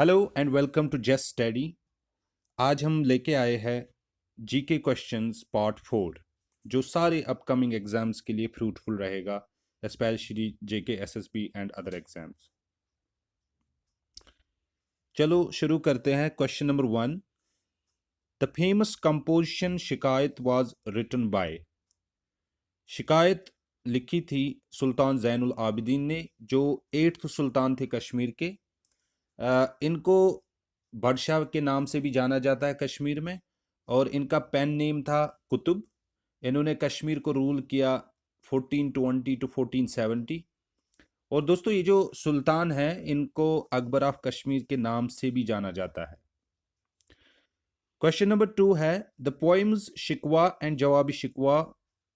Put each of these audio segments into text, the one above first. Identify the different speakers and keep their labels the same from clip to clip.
Speaker 1: Hello and welcome to just study. आज हम लेके आए हैं जीके क्वेश्चंस पार्ट 4 जो सारे अपकमिंग एग्जाम्स के लिए फ्रूटफुल रहेगा, specially JK SSB and other exams. चलो शुरू करते हैं। Question number 1, the famous composition शिकायत वाज रिटन बाय। शिकायत लिखी थी सुल्तान जैनुल आबिदीन ने, जो 8th सुल्तान थे कश्मीर के। इनको बादशाह के नाम से भी जाना जाता है कश्मीर में, और इनका पेन नेम था कुतुब। इन्होंने कश्मीर को रूल किया 1420 टू 1470। और दोस्तों, ये जो सुल्तान है इनको अकबर ऑफ कश्मीर के नाम से भी जाना जाता है। क्वेश्चन नंबर 2 है, द पोएम्स शिकवा and Jawabi Shikwa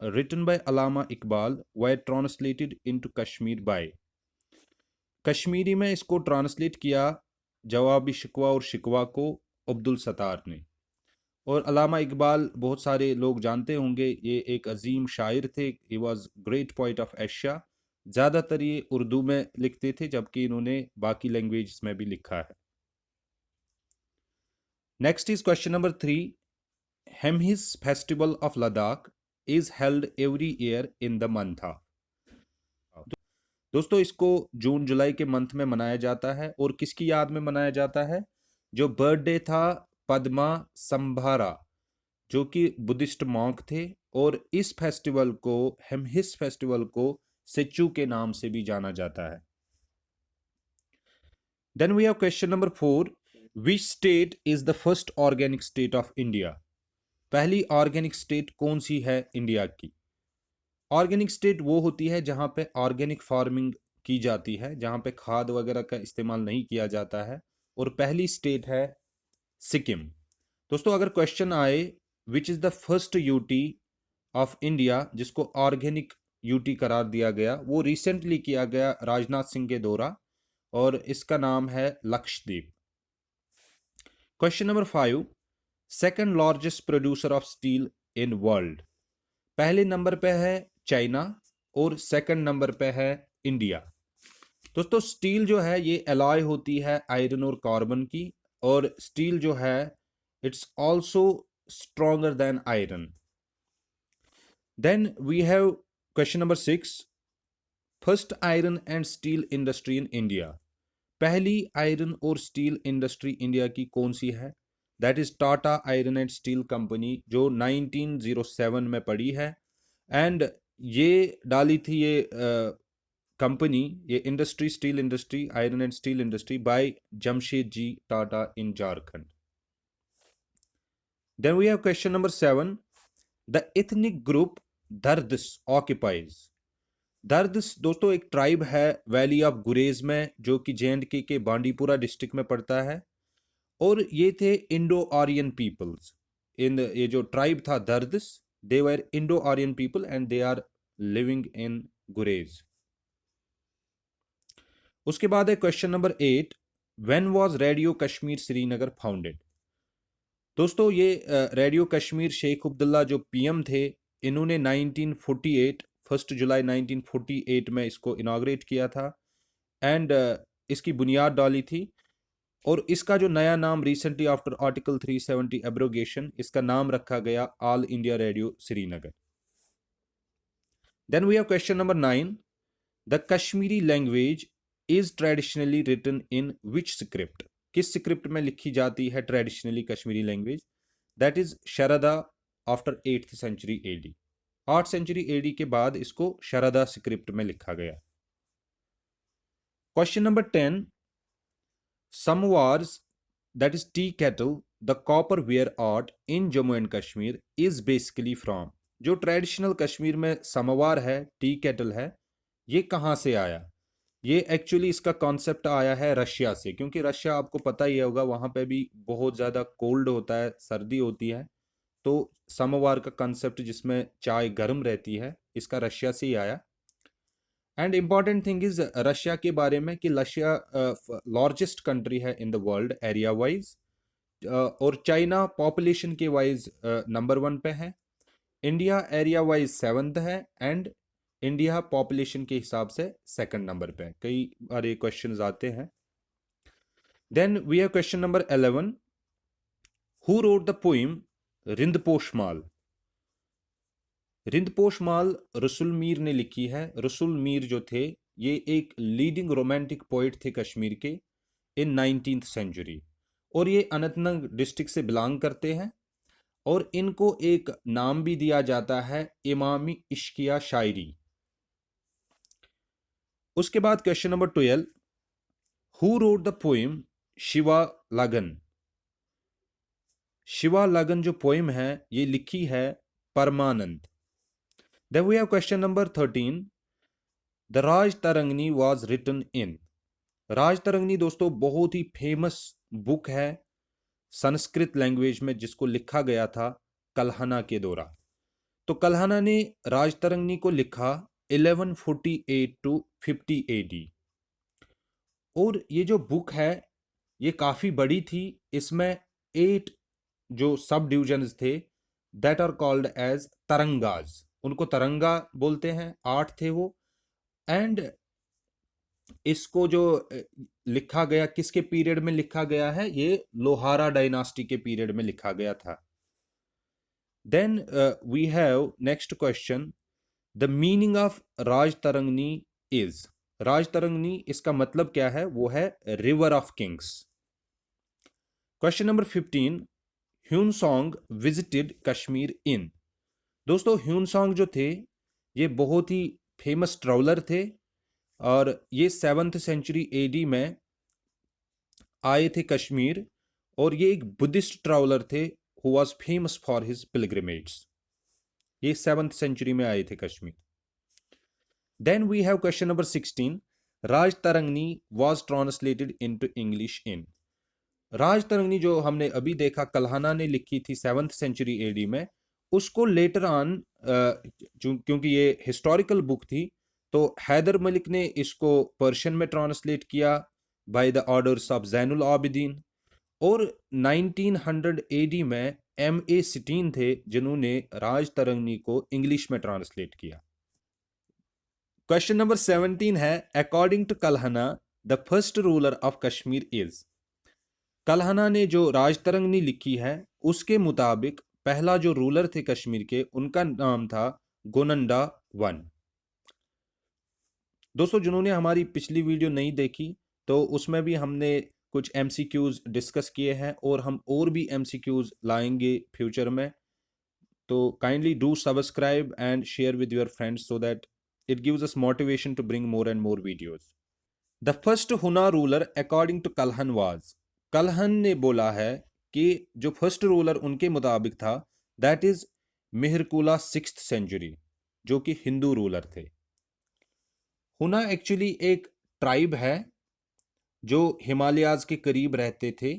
Speaker 1: written by Allama Iqbal were translated into Kashmir by. Kashmiri में इसको ट्रांसलेट किया जवाबी शिकवा और शिकवा को अब्दुल सत्तार ने। और अलामा इकबाल बहुत सारे लोग जानते होंगे, ये एक अजीम शायर थे। He was great poet of Asia. ज़्यादातर ये उर्दू में लिखते थे, जबकि इन्होंने बाकी लैंग्वेज में भी लिखा है। Next is question number 3, Hemis festival of Ladakh is held every year in the month of. दोस्तों, इसको जून जुलाई के मंथ में मनाया जाता है, और किसकी याद में मनाया जाता है? जो बर्थडे था पद्मा संभारा, जो कि बुद्धिस्ट मॉन्क थे। और इस फेस्टिवल को, हेमहिस फेस्टिवल को सिचू के नाम से भी जाना जाता है। Then we have question number 4, which state is the first organic state of India. पहली ऑर्गेनिक स्टेट कौन सी है इंडिया की? ऑर्गेनिक स्टेट वो होती है जहां पे ऑर्गेनिक फार्मिंग की जाती है, जहां पे खाद वगैरह का इस्तेमाल नहीं किया जाता है। और पहली स्टेट है सिक्किम। दोस्तों, अगर क्वेश्चन आए which is the first UT of India, जिसको ऑर्गेनिक यूटी करार दिया गया, वो रिसेंटली किया गया राजनाथ सिंह के द्वारा, और इसका नाम है Lakshadweep. Question number 5, second largest producer of steel in world. पहले नंबर पे है चाइना और सेकंड नंबर पे है इंडिया। दोस्तों, स्टील जो है ये एलॉय होती है आयरन और कार्बन की, और स्टील जो है it's also stronger than iron. Then we have question number 6, first iron and steel industry in India. पहली आयरन और स्टील इंडस्ट्री इंडिया की कौन सी है? That is Tata iron and steel company, जो 1907 में पड़ी है। एंड ये डाली थी ये कंपनी, ये industry, steel industry, iron and steel industry, by Jamshed ji Tata in Jharkhand. Then we have question number 7, the ethnic group Dardis occupies. Dardis दोस्तों एक ट्राइब है वैली ऑफ गुरेज में, जो कि JNK के बांडीपुरा डिस्ट्रिक्ट में पड़ता है। और ये थे इंडो आर्यन पीपल्स। इन ये जो ट्राइब था Dardis, they were Indo Aryan people and they are living in Gurez. उसके बाद है question number 8, when was radio Kashmir Srinagar founded. दोस्तों, ये रेडियो कश्मीर शेख अब्दुल्ला जो PM थे, इन्होंने 1948 1 जुलाई 1948 में इसको इनाग्रेट किया था, एंड इसकी बुनियाद डाली थी। और इसका जो नया नाम रिसेंटली आफ्टर आर्टिकल 370 एब्रोगेशन, इसका नाम रखा गया all India radio Srinagar. Then we have question number 9, the Kashmiri language is traditionally written in which script. किस स्क्रिप्ट में लिखी जाती है traditionally Kashmiri language? That is Sharada after 8th century AD। 8th century AD के बाद इसको शरदा स्क्रिप्ट में लिखा गया। Question number 10, samovars that is tea kettle, the copperware art in Jammu and Kashmir is basically from। जो ट्रेडिशनल कश्मीर में समवार है, टी केटल है, ये कहाँ से आया? ये एक्चुअली इसका कॉन्सेप्ट आया है रशिया से, क्योंकि रशिया आपको पता ही होगा, वहाँ पे भी बहुत ज़्यादा कोल्ड होता है, सर्दी होती है। तो समवार का कॉन्सेप्ट जिसमें चाय गर्म रहती है, इसका रशिया से ही आया। And important thing is Russia के बारे में कि रशिया लार्जेस्ट कंट्री है in the world area wise, और चाइना पॉपुलेशन के वाइज नंबर 1 पे है। इंडिया एरिया वाइज 7th है, एंड इंडिया पॉपुलेशन के हिसाब से 2nd नंबर पे है। कई बार ये क्वेश्चंस आते हैं। Then we have question number 11. Who wrote the poem रिंदपोशमाल? रिंदपोशमाल रसुल Mir ने लिखी है। रसुल मीर जो थे ये एक लीडिंग रोमांटिक पोइट थे कश्मीर के इन 19th सेंचुरी, और ये अनंतनाग डिस्ट्रिक्ट से बिलोंग करते हैं, और इनको एक नाम भी दिया जाता है इमामी इश्किया शायरी। उसके बाद question number 12, who wrote the poem Shiva Lagan? Shiva Lagan जो पोएम है ये लिखी है Parmanand. Then we have question number 13, the Raj Tarangini was written in? Raj Tarangini दोस्तों बहुत ही फेमस बुक है संस्कृत लैंग्वेज में, जिसको लिखा गया था कल्हना के दौरान। तो कल्हना ने राज तरंगनी को लिखा 1148 to 50 AD, और ये जो बुक है ये काफ़ी बड़ी थी। इसमें 8 जो सब डिविजन्स थे दैट आर कॉल्ड एज तरंगाज, उनको तरंगा बोलते हैं, 8 थे वो। एंड इसको जो लिखा गया किसके पीरियड में लिखा गया है, ये लोहारा डायनास्टी के पीरियड में लिखा गया था। Then we have next question, the meaning of Raj Tarangini is? Raj Tarangini इसका मतलब क्या है? वो है river of kings. Question number 15, Hiuen Tsang visited Kashmir in? दोस्तों ह्यूनसोंग जो थे ये बहुत ही फेमस ट्रैवलर थे, और ये 7th सेंचुरी AD में आए थे कश्मीर, और ये एक बुद्धिस्ट ट्रैवलर थे who was famous for his pilgrimage. ये 7th सेंचुरी में आए थे Kashmir. Then we have question number 16, Raj Tarangini was translated into English in? Raj Tarangini जो हमने अभी देखा कल्हना ने लिखी थी 7th सेंचुरी AD में, उसको लेटर ऑन क्योंकि ये हिस्टोरिकल बुक थी तो हैदर मलिक ने इसको पर्शियन में ट्रांसलेट किया by the orders of Zainul Abidin, और 1900 AD में MA सिटीन थे जिन्होंने राज तरंगनी को इंग्लिश में ट्रांसलेट किया। क्वेश्चन नंबर 17 है, according to Kalhana the first ruler of Kashmir is? Kalhana ने जो राज तरंगनी लिखी है उसके मुताबिक पहला जो रूलर थे कश्मीर के उनका नाम था गोनंडा वन। दोस्तों जिन्होंने हमारी पिछली वीडियो नहीं देखी तो उसमें भी हमने कुछ MCQs डिस्कस किए हैं, और हम और भी MCQs लाएंगे फ्यूचर में। तो kindly do subscribe and share with your friends so that it gives us motivation to bring more and more videos. The first Huna ruler according to Kalhan was? Kalhan ने बोला है कि जो फर्स्ट रूलर उनके मुताबिक था दैट इज मिहिरकुला 6th सेंचुरी, जो कि हिंदू रूलर थे। हुना एक्चुअली एक ट्राइब है जो हिमालयाज के करीब रहते थे,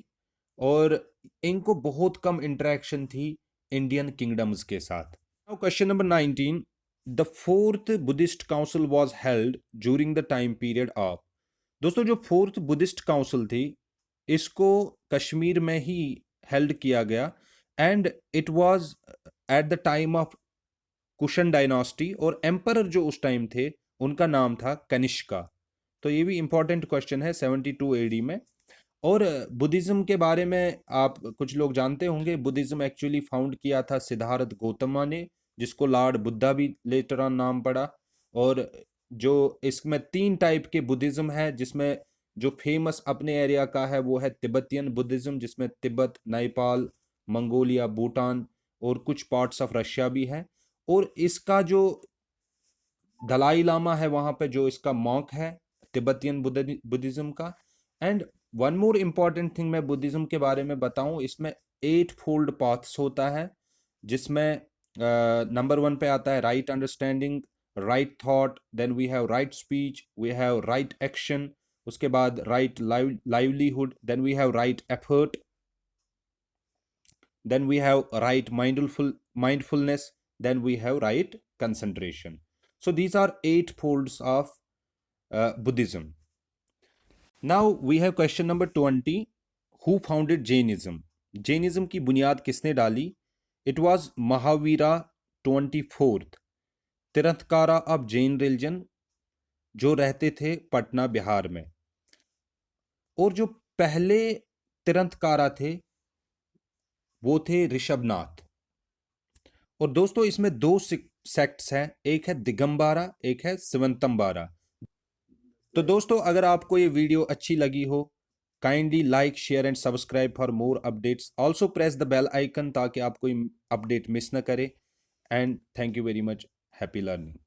Speaker 1: और इनको बहुत कम इंटरेक्शन थी इंडियन किंगडम्स के साथ। Now question number 19, the 4th Buddhist council was held during the time period of? दोस्तों जो 4th बुद्धिस्ट काउंसिल थी इसको कश्मीर में ही हेल्ड किया गया, and it was at the time of cushion dynasty, और एम्परर जो उस टाइम थे उनका नाम था कनिष्का। तो ये भी इंपॉर्टेंट क्वेश्चन है 72 AD में। और बुद्धिज्म के बारे में आप कुछ लोग जानते होंगे, बुद्धिज्म एक्चुअली फाउंड किया था सिद्धार्थ गौतमा ने, जिसको लॉर्ड बुद्धा भी लेटर ऑन नाम पड़ा। और जो इसमें 3 टाइप के बुद्धिज्म है, जिसमें जो फेमस अपने एरिया का है वो है तिब्बतियन बुद्धिज्म, जिसमें तिब्बत, नेपाल, मंगोलिया, भूटान और कुछ पार्ट्स ऑफ रशिया भी है। और इसका जो दलाई लामा है वहां पे, जो इसका मॉन्क है तिब्बतियन बुद्धिज्म का। And one more important thing मैं बुद्धिज्म के बारे में बताऊं, इसमें 8 फोल्ड पाथ्स होता है, जिसमें नंबर 1 पे आता है right understanding, right thought, then we have right speech, we have right action, उसके बाद right livelihood, then we have right effort, then we have right mindfulness, then we have right concentration. So these are 8 folds of Buddhism. Now we have question number 20. Who founded Jainism? Jainism की बुनियाद किसने डाली? It was Mahavira 24th, Tirthankara of Jain religion, जो रहते थे पटना बिहार में। और जो पहले तिरंतकारा थे वो थे ऋषभनाथ। और दोस्तों इसमें दो सेक्ट्स हैं, एक है दिगंबारा, एक है शिवंतमबारा। तो दोस्तों अगर आपको ये वीडियो अच्छी लगी हो, kindly like share and subscribe for more updates. Also press the bell icon ताकि आप कोई अपडेट मिस ना करें। And thank you very much. Happy learning.